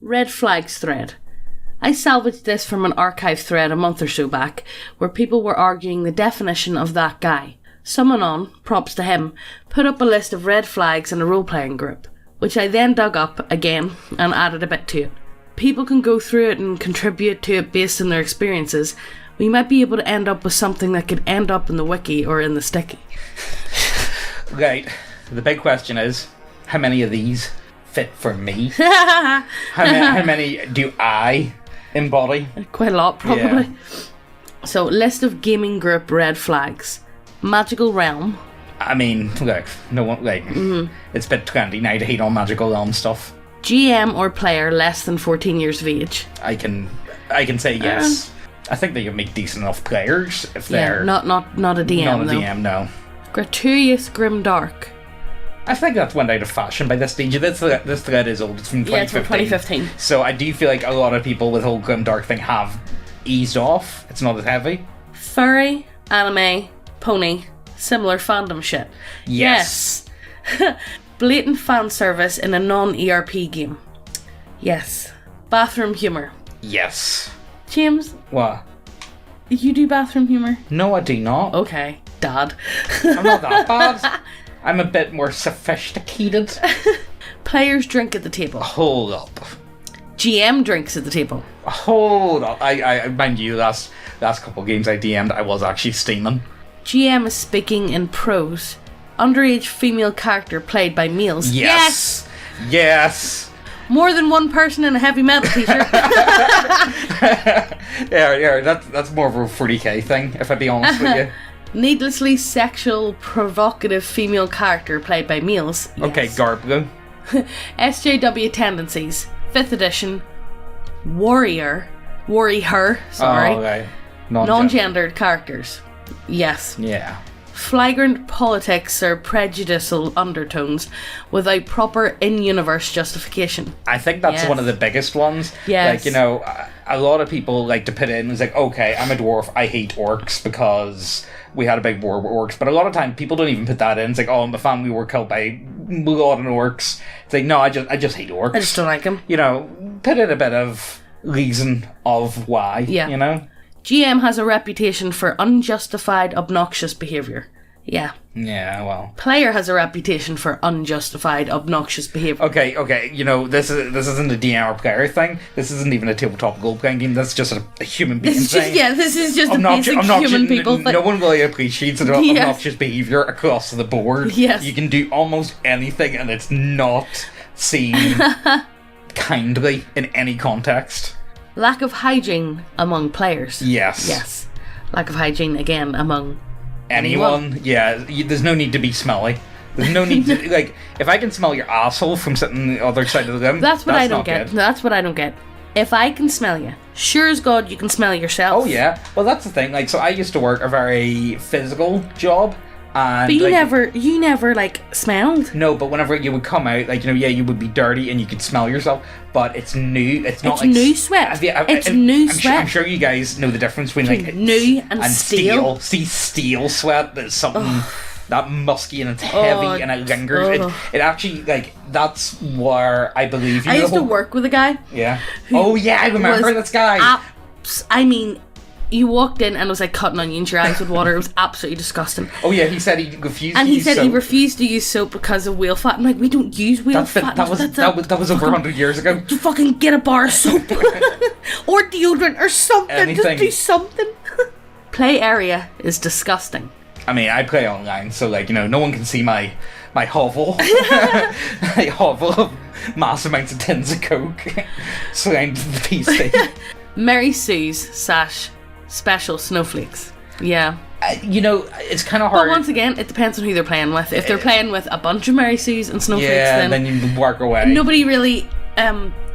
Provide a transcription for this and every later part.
Red flags thread. I salvaged this from an archive thread a month or so back, where people were arguing the definition of that guy. Someone on, props to him, put up a list of red flags in a role-playing group, which I then dug up again and added a bit to it. People can go through it and contribute to it based on their experiences. We might be able to end up with something that could end up in the wiki or in the sticky. Right. The big question is, how many of these fit for me? how many do I embody? Quite a lot, probably. Yeah. So, list of gaming group red flags. Magical Realm. I mean, look, no one, like, it's a bit trendy now to hate on Magical Realm stuff. GM or player less than 14 years of age. I can say yes. I think they can make decent enough players if they're... not a DM, Not a DM, no. Gratuitous Grimdark. I think that went out of fashion by this stage. This thread is old. It's from 2015. Yeah, it's from 2015. So I do feel like a lot of people with the whole Grimdark thing have eased off. It's not as heavy. Furry, anime, pony, similar fandom shit. Yes. Blatant fan service in a non-ERP game. Yes. Bathroom humour. Yes. James? What? You do bathroom humour? No, I do not. Okay, Dad. I'm not that bad. I'm a bit more sophisticated. Players drink at the table. Hold up. GM drinks at the table. Hold up. I mind you, last couple of games I DM'd, I was actually steaming. GM is speaking in prose. Underage female character played by males. Yes. Yes. More than one person in a heavy metal t-shirt. yeah, that's more of a 40k thing, if I be honest with you. Needlessly sexual, provocative female character played by males. Yes. Okay, Guardbros. SJW tendencies. 5th edition. Warrior, sorry. Oh, okay. Non-gendered characters. Yes. Yeah. Flagrant politics or prejudicial undertones without proper in-universe justification. I think that's one of the biggest ones. Yes. Like, you know, a lot of people like to put in, it's like, okay, I'm a dwarf, I hate orcs because we had a big war with orcs. But a lot of time people don't even put that in. It's like, oh, my family were killed by blood and orcs. It's like, no, I just hate orcs. I just don't like them. You know, put in a bit of reason of why, you know? GM has a reputation for unjustified, obnoxious behaviour. Yeah. Yeah, well. Player has a reputation for unjustified, obnoxious behaviour. Okay, you know, this isn't a DM or player thing. This isn't even a tabletop role-playing game. That's just a human being thing. This is just a basic human people thing. No one really appreciates obnoxious behaviour across the board. Yes. You can do almost anything and it's not seen kindly in any context. Lack of hygiene among players. Yes. Lack of hygiene, again, among anyone. Yeah, there's no need to be smelly. There's no need to, like, if I can smell your asshole from sitting on the other side of the room, that's what I don't get. That's what I don't get. If I can smell you, sure as God you can smell yourself. Oh yeah. Well, that's the thing. Like, so I used to work a very physical job. And but you never like smelled. No, but whenever you would come out, like, you know, yeah, you would be dirty and you could smell yourself, but it's new. It's not like new sweat. It's new sweat. I'm sure you guys know the difference between like new and steel. See, steel sweat. That's something that musky and it's heavy and it lingers. It actually, like, that's where I believe you. I used to work with a guy. Yeah. Oh yeah, I remember this guy. I mean, you walked in and it was like cutting onions, your eyes with water. It was absolutely disgusting. Oh yeah, he said he refused. And he said he refused to use soap because of whale fat. I'm like, we don't use whale fat. That was over 100 years ago. To fucking get a bar of soap or deodorant or something. Anything. Just do something. Play area is disgusting. I mean, I play online, so, like, you know, no one can see my hovel. My hovel of mass amounts of tins of Coke surrounding the PC. Mary Sue's / special snowflakes. Yeah. You know, it's kind of hard. But once again, it depends on who they're playing with. If they're playing with a bunch of Mary Sue's and snowflakes, then you work away. Nobody really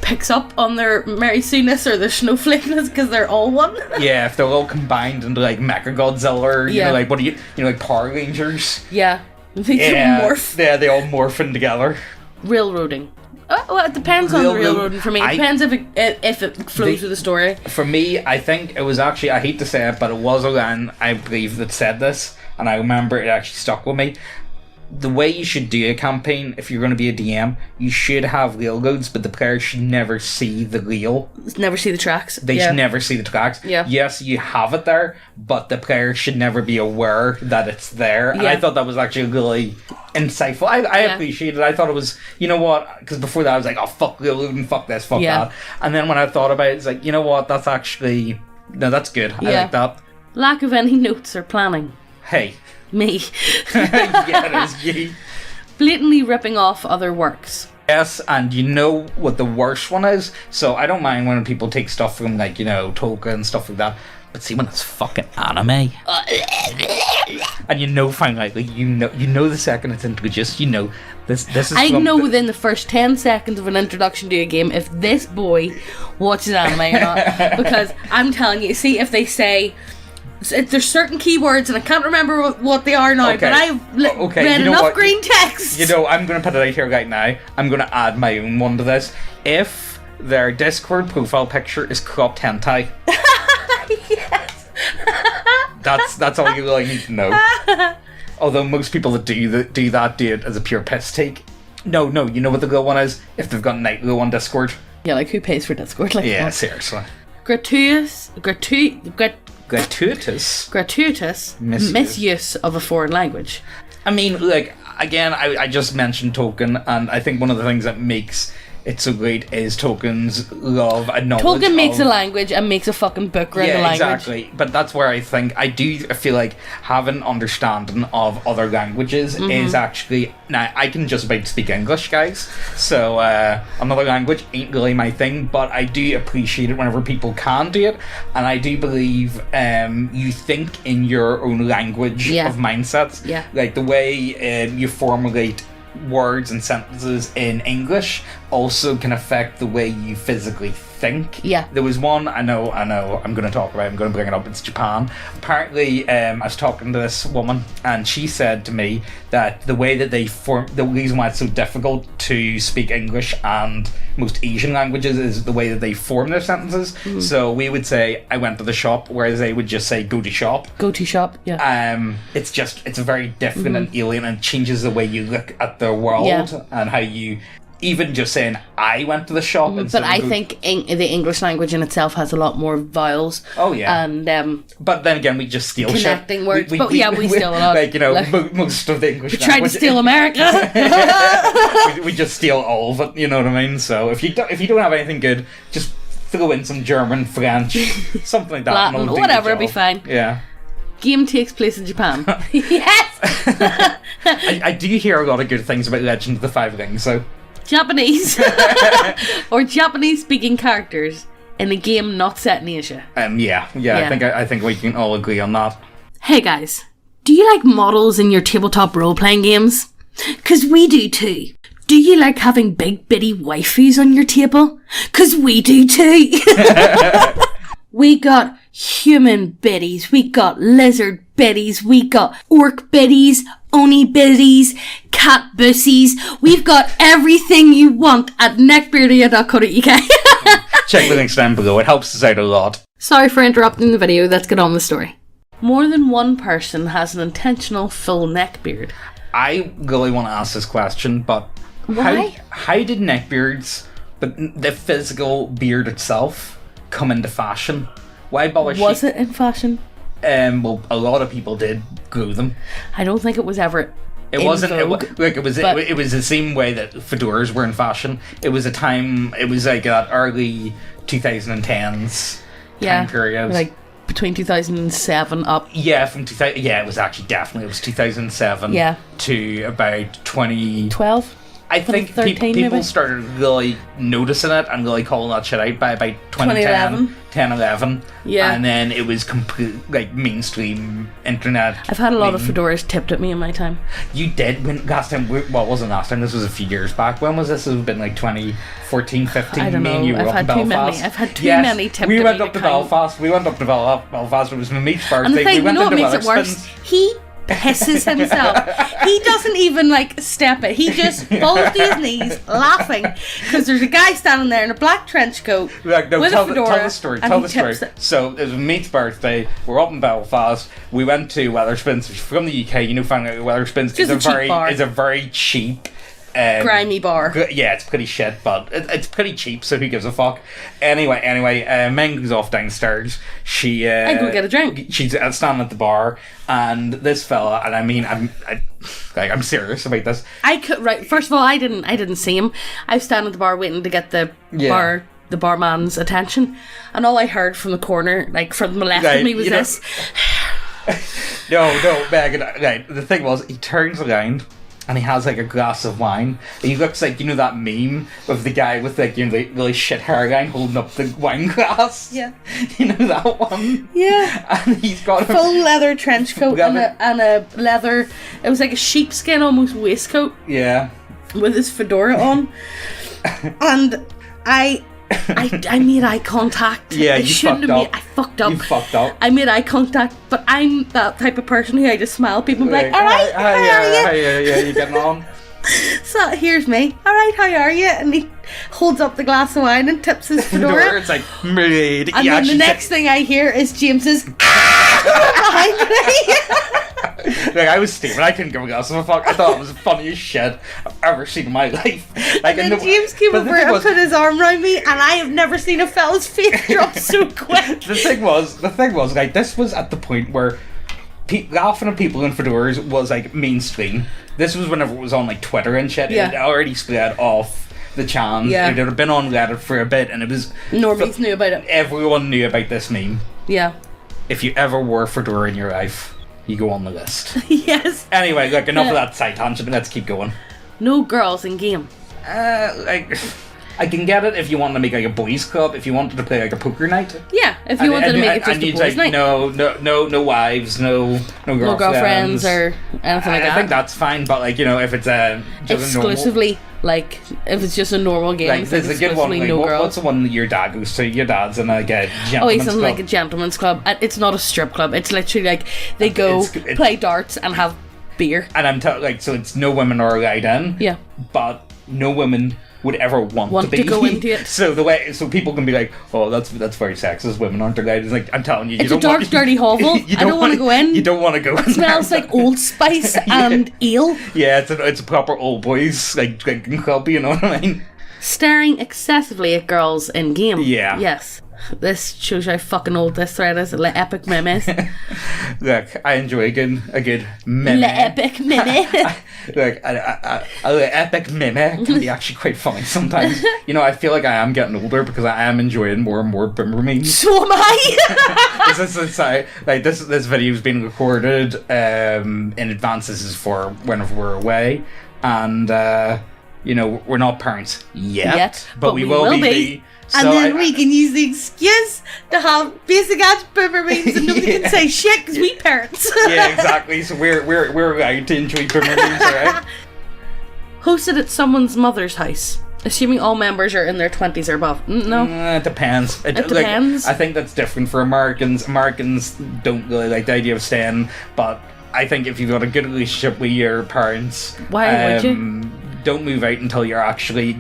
picks up on their Mary Sue-ness or their snowflakeness because they're all one. Yeah, if they're all combined into like Mecha Godzilla or you know, like, what do you know, like Power Rangers. Yeah. They morph. Yeah, they all morphing together. Railroading. Well, it depends on the railroading for me. It depends if it flows with the story. For me, I think it was actually, I hate to say it, but it was Oran, I believe, that said this, and I remember it actually stuck with me. the way you should do a campaign, if you're going to be a DM, you should have railroads, but the players should never see the rail. Never see the tracks. They should never see the tracks. Yeah. Yes, you have it there, but the players should never be aware that it's there. And I thought that was actually really insightful. I appreciated it. I thought it was, you know what, because before that I was like, oh, fuck railroad and fuck this, fuck that. And then when I thought about it, it's like, you know what, that's actually, no, that's good. I like that. Lack of any notes or planning. Hey. Me. Yeah, it is you. Blatantly ripping off other works. Yes, and you know what the worst one is? So I don't mind when people take stuff from, like, you know, Tolkien and stuff like that. But see, when it's fucking anime, and you know, finally, you know the second it's introduced, you know, this is. I know within the first 10 seconds of an introduction to a game if this boy watches anime or not, because I'm telling you, see, if they say. There's certain keywords and I can't remember what they are now, but I've read enough green text. You know, I'm going to put it out here right now. I'm going to add my own one to this. If their Discord profile picture is cropped hentai, yes, that's all you really need to know. Although most people that do that do it as a pure piss take. No, you know what the good one is? If they've got Nightglow on Discord. Yeah, like who pays for Discord? Like, yeah, seriously. Gratuitous misuse of a foreign language. I mean, like, again, I just mentioned Tolkien, and I think one of the things that makes it so great is Tolkien's love and knowledge. Tolkien makes a language and makes a fucking book around the language. Yeah, exactly. But that's where I think I feel like having understanding of other languages is actually. Now, I can just about speak English, guys, so another language ain't really my thing, but I do appreciate it whenever people can do it, and I do believe you think in your own language of mindsets. Yeah. Like the way you formulate words and sentences in English also can affect the way you physically think. Yeah. There was one I know I'm going to talk about, I'm going to bring it up, it's Japan. Apparently, I was talking to this woman and she said to me that the way that they form, the reason why it's so difficult to speak English and most Asian languages is the way that they form their sentences. So we would say, I went to the shop, whereas they would just say, go to shop. Go to shop, yeah. It's very different and alien, and changes the way you look at the world and how you... Even just saying, I went to the shop. But I think the English language in itself has a lot more vowels. Oh, yeah. And but then again, we just steal connecting shit. words. We steal a lot. Like, you know, most of the English language. We tried to steal America. we just steal all of it, you know what I mean? So if you don't have anything good, just throw in some German, French, something like that. Latin, whatever, it'll be fine. Yeah. Game takes place in Japan. Yes! I do hear a lot of good things about Legend of the Five Rings, so... Japanese or Japanese speaking characters in a game not set in Asia. Yeah. I think we can all agree on that. Hey guys, do you like models in your tabletop role-playing games? 'Cause we do too. Do you like having big bitty waifus on your table? 'Cause we do too. We got human biddies, we got lizard biddies, we got orc biddies, oni biddies, cat bussies. We've got everything you want at neckbeardia.co.uk. Check the links down below, it helps us out a lot. Sorry for interrupting the video, let's get on with the story. More than one person has an intentional full neck beard. I really want to ask this question, but why? How did neckbeards, but the physical beard itself, come into fashion? Why bother? Was it in fashion? Well, a lot of people did grow them. I don't think it was ever. It wasn't. It was the same way that fedoras were in fashion. It was a time. It was like that early 2010s time period. Like between 2007 up. Yeah, from 2000. Yeah, it was actually definitely. It was 2007. Yeah. To about 2012. I think people started really noticing it and really calling that shit out by about 2010, 11. Yeah. And then it was complete, like, mainstream internet. I've had a lot of fedoras tipped at me in my time. You did? Last time, well, it wasn't last time, this was a few years back. When was this? It would have been like 2014, 15. I don't know. I've had too many. I've had too many tipped at me. We went up to Belfast. It was my mate's birthday. And the thing, we went what makes it worse? He pisses himself. He doesn't even like step it. He just falls to his knees laughing because there's a guy standing there in a black trench coat like, no, with tell a fedora. Tell the story. Tell the story. It. So it was mate's birthday. We're up in Belfast. We went to Wetherspoons from the UK. You know, finding out Wetherspoons is a very cheap. Grimy bar. Yeah, it's pretty shit, but it's pretty cheap, so who gives a fuck? Anyway, Meng goes off downstairs. I go get a drink. She's standing at the bar, and this fella, and I mean, I'm serious about this. First of all, I didn't see him. I was standing at the bar waiting to get the barman's attention, and all I heard from the corner, like from the left of me, was this. No, Megan. Right, the thing was, he turns around. And he has like a glass of wine. And he looks like, you know, that meme of the guy with like, you know, the really shit hairline holding up the wine glass. Yeah. You know that one? Yeah. And he's got a full leather trench coat and a leather. It was like a sheepskin almost waistcoat. Yeah. With his fedora on. And I made eye contact. Yeah, you fucked up. I fucked up. You fucked up. I made eye contact, but I'm that type of person who I just smile at people and be like, alright, how are you? Yeah, you getting on? So here's me. Alright, how are you? And he holds up the glass of wine and tips his fedora. It's like, made. And then the next thing I hear is James's behind me. Like, I was steaming. I couldn't give a glass of a fuck. I thought it was the funniest shit I've ever seen in my life. Like, and then James came over and put his arm around me, and I have never seen a fella's face drop so quick. The thing was, like, this was at the point where laughing at people in fedoras was like mainstream. This was whenever it was on like Twitter and shit. Yeah. It had already spread off the channels. Yeah. It had been on Reddit for a bit, and it was normies knew about it. Everyone knew about this meme. Yeah. If you ever wore a fedora in your life, you go on the list. Yes. Anyway, look, enough of that side tangent. Let's keep going. No girls in game. I can get it if you wanted to make like a boys' club. If you wanted to play like a poker night. Yeah, if you wanted to make it just a boys' night. No wives, no girlfriends or anything like that. I think that's fine, but like, you know, if it's exclusively like if it's just a normal game, like there's a good one. Like, no girls. What's the one that your dad goes to? Your dad's in like a gentleman's he's in club. like a gentleman's club. It's not a strip club. It's literally like they go play darts and have beer. And I'm so it's no women are allowed in. Yeah, but no women would ever want to go into it. So people can be like, oh, that's very sexist. Women aren't allowed. It's like, I'm telling you, it's a dark, dirty hovel. I don't want to go in. You don't want to go in. It smells like Old Spice and ale. Yeah, it's a proper old boys like drinking club. You know what I mean? Staring excessively at girls in game. Yeah. Yes. This shows you how fucking old this thread is. Le epic memes. Look, I enjoy a good meme. Le epic meme. Look, a epic meme can be actually quite funny sometimes. You know, I feel like I am getting older because I am enjoying more and more boomer memes. So am I. This video's been recorded in advance. This is for whenever we're away, and you know, we're not parents yet, but we will be. And then we can use the excuse to have basic ass boomer memes and nobody can say shit because we parents. Yeah, exactly. So we're allowed to enjoy boomer memes, alright? Hosted at someone's mother's house. Assuming all members are in their 20s or above. No. It depends. It depends. I think that's different for Americans. Americans don't really like the idea of staying, but I think if you've got a good relationship with your parents, why would you? Don't move out until you're actually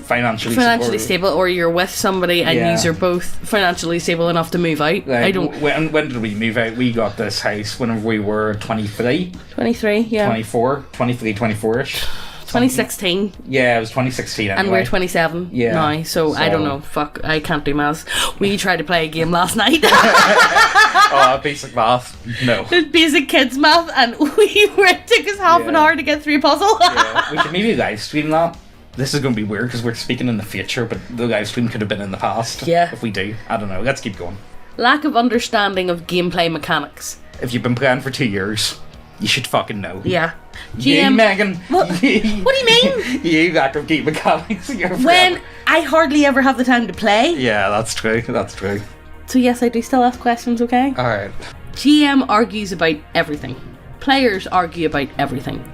financially stable, or you're with somebody and you're both financially stable enough to move out. Like, I don't. When did we move out? We got this house whenever we were 23. 23, yeah. 24, 23, 24-ish. 2016. Yeah, it was 2016 anyway. And we're 27 now, so I don't know. Fuck, I can't do maths. We tried to play a game last night. Basic math. No. It was basic kids math, and it took us half an hour to get through a puzzle. Yeah. We should maybe live stream that. This is going to be weird because we're speaking in the future, but the live stream could have been in the past. Yeah. If we do. I don't know. Let's keep going. Lack of understanding of gameplay mechanics. If you've been playing for 2 years, you should fucking know. Yeah. GM, Megan. What do you mean? You lack of game mechanics. When I hardly ever have the time to play. Yeah, that's true. That's true. So yes, I do still ask questions, okay? Alright. GM argues about everything. Players argue about everything.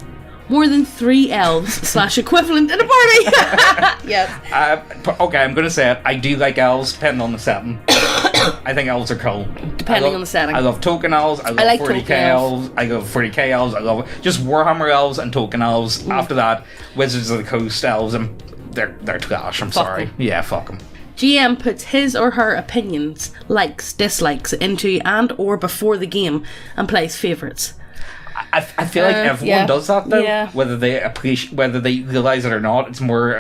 More than 3 elves / equivalent in a party. Yes. Okay, I'm going to say it. I do like elves, depending on the setting. I think elves are cool. Depending on the setting. I love token elves. I love like 40k token elves. elves. I love 40k elves. I love just Warhammer elves and token elves. After that, Wizards of the Coast elves, and they're trash. I'm sorry. Them. Yeah, fuck them. GM puts his or her opinions, likes, dislikes into and or before the game and plays favourites. I feel like everyone does that though. Yeah. Whether they realise it or not, it's more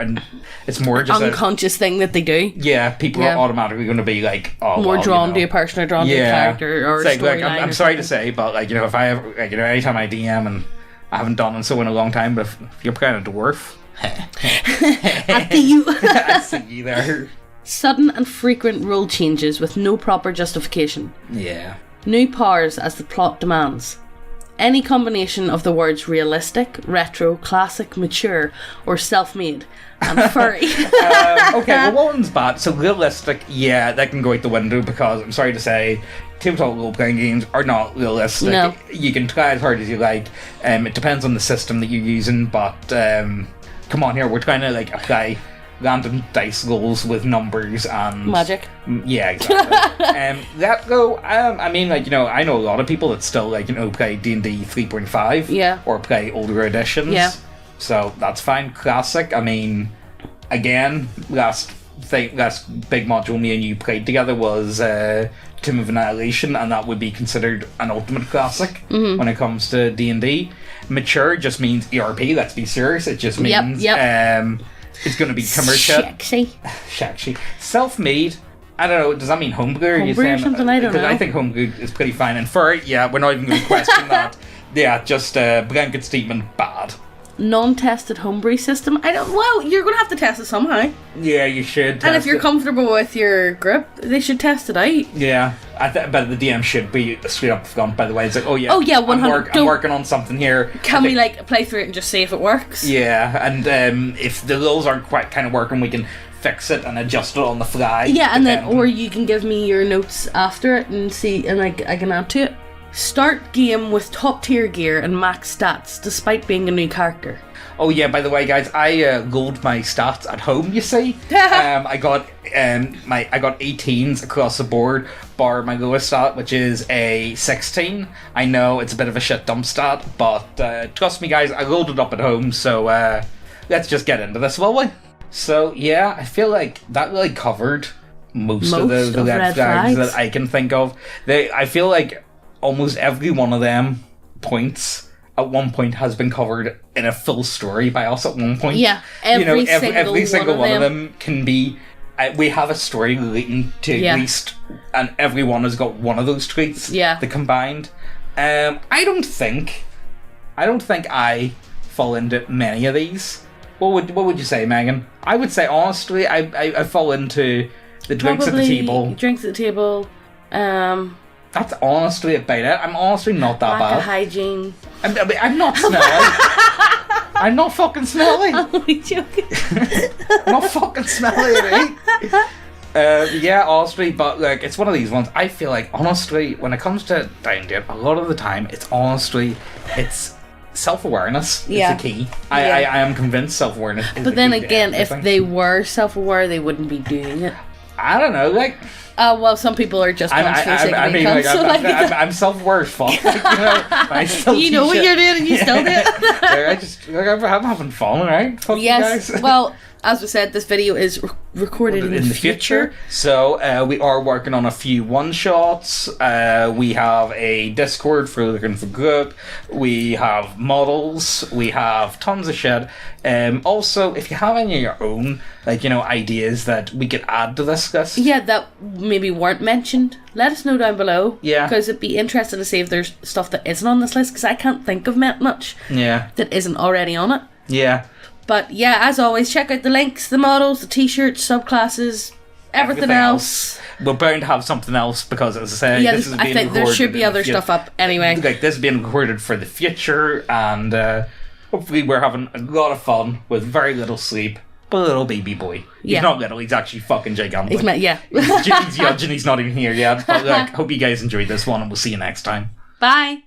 just unconscious thing that they do. Yeah, people are automatically going to be like, oh, more drawn to a person or drawn to a character or a storyline. I'm sorry to say, but like, you know, if I ever, like, you know, anytime I DM and I haven't done so in a long time, but if you're playing a dwarf, I see you. I see you there. Sudden and frequent rule changes with no proper justification. Yeah. New powers as the plot demands. Any combination of the words realistic, retro, classic, mature, or self-made, and furry. Okay, well, what one's bad? So realistic, yeah, that can go out the window because, I'm sorry to say, tabletop role-playing games are not realistic. No. You can try as hard as you like. It depends on the system that you're using, but come on here, we're trying to like apply random dice rolls with numbers and magic. Yeah, exactly. That go. I mean, like, you know, I know a lot of people that still, like, you know, play D&D 3.5. Yeah. Or play older editions. Yeah. So that's fine. Classic. I mean, again, last big module me and you played together was Tomb of Annihilation, and that would be considered an ultimate classic when it comes to D&D. Mature just means ERP. Let's be serious. It just means it's going to be commercial. Sexy. Self-made. I don't know. Does that mean homebrew? Homebrew or something? I don't know. I think homebrew is pretty fine. And furry, yeah, we're not even going to question that. Yeah, just blanket statement, bad. Non-tested homebrew system. Well, you're going to have to test it somehow. Yeah, you should. And if you're comfortable with your grip, they should test it out. Yeah, but the DM should be straight up front. By the way, it's like, 100. I'm working on something here. Can we like play through it and just see if it works? Yeah, and if the rules aren't quite kind of working, we can fix it and adjust it on the fly. Yeah, and then or you can give me your notes after it and see, and I can add to it. Start game with top tier gear and max stats, despite being a new character. Oh yeah, by the way, guys, I rolled my stats at home. You see, I got 18s across the board, bar my lowest stat, which is a 16. I know it's a bit of a shit dump stat, but trust me, guys, I rolled it up at home. So let's just get into this, will we? So yeah, I feel like that really covered most of the red flags that I can think of. I feel like almost every one of them points at one point has been covered in a full story by us at one point. Yeah, every single one of them can be. We have a story relating to at least, and everyone has got one of those traits. Yeah, the combined. I don't think I fall into many of these. What would you say, Megan? I would say honestly, I fall into the drinks at the table. Drinks at the table. That's honestly about it. I'm honestly not that bad. Hygiene. I'm not smelly. I'm not fucking smelly. I'm only joking. I'm not fucking smelly, right? Yeah, honestly, but like, it's one of these ones. I feel like, honestly, when it comes to D&D, a lot of the time, it's self-awareness is the key. I am convinced self-awareness is But then again, if they were self-aware, they wouldn't be doing it. I don't know, like... well, some people are just I'm self-aware as fuck. Like, you know, I still you know what you're doing and you still do it. I'm having fun, right? Fuck yes, you guys. Well, as we said, this video is recorded in the future. So we are working on a few one-shots. We have a Discord for looking for group. We have models. We have tons of shit. Also, if you have any of your own, like, you know, ideas that we could add to this list. Yeah, that maybe weren't mentioned, let us know down below. Yeah. Because it'd be interesting to see if there's stuff that isn't on this list, because I can't think of much that isn't already on it. Yeah. But yeah, as always, check out the links, the models, the t-shirts, subclasses, everything else. We're bound to have something else because, as I said, this is being I think there should be other stuff up anyway. Like, this is being recorded for the future, and hopefully we're having a lot of fun with very little sleep. But a little baby boy. He's not little, he's actually fucking gigantic. He's young and he's not even here yet. But hope you guys enjoyed this one, and we'll see you next time. Bye.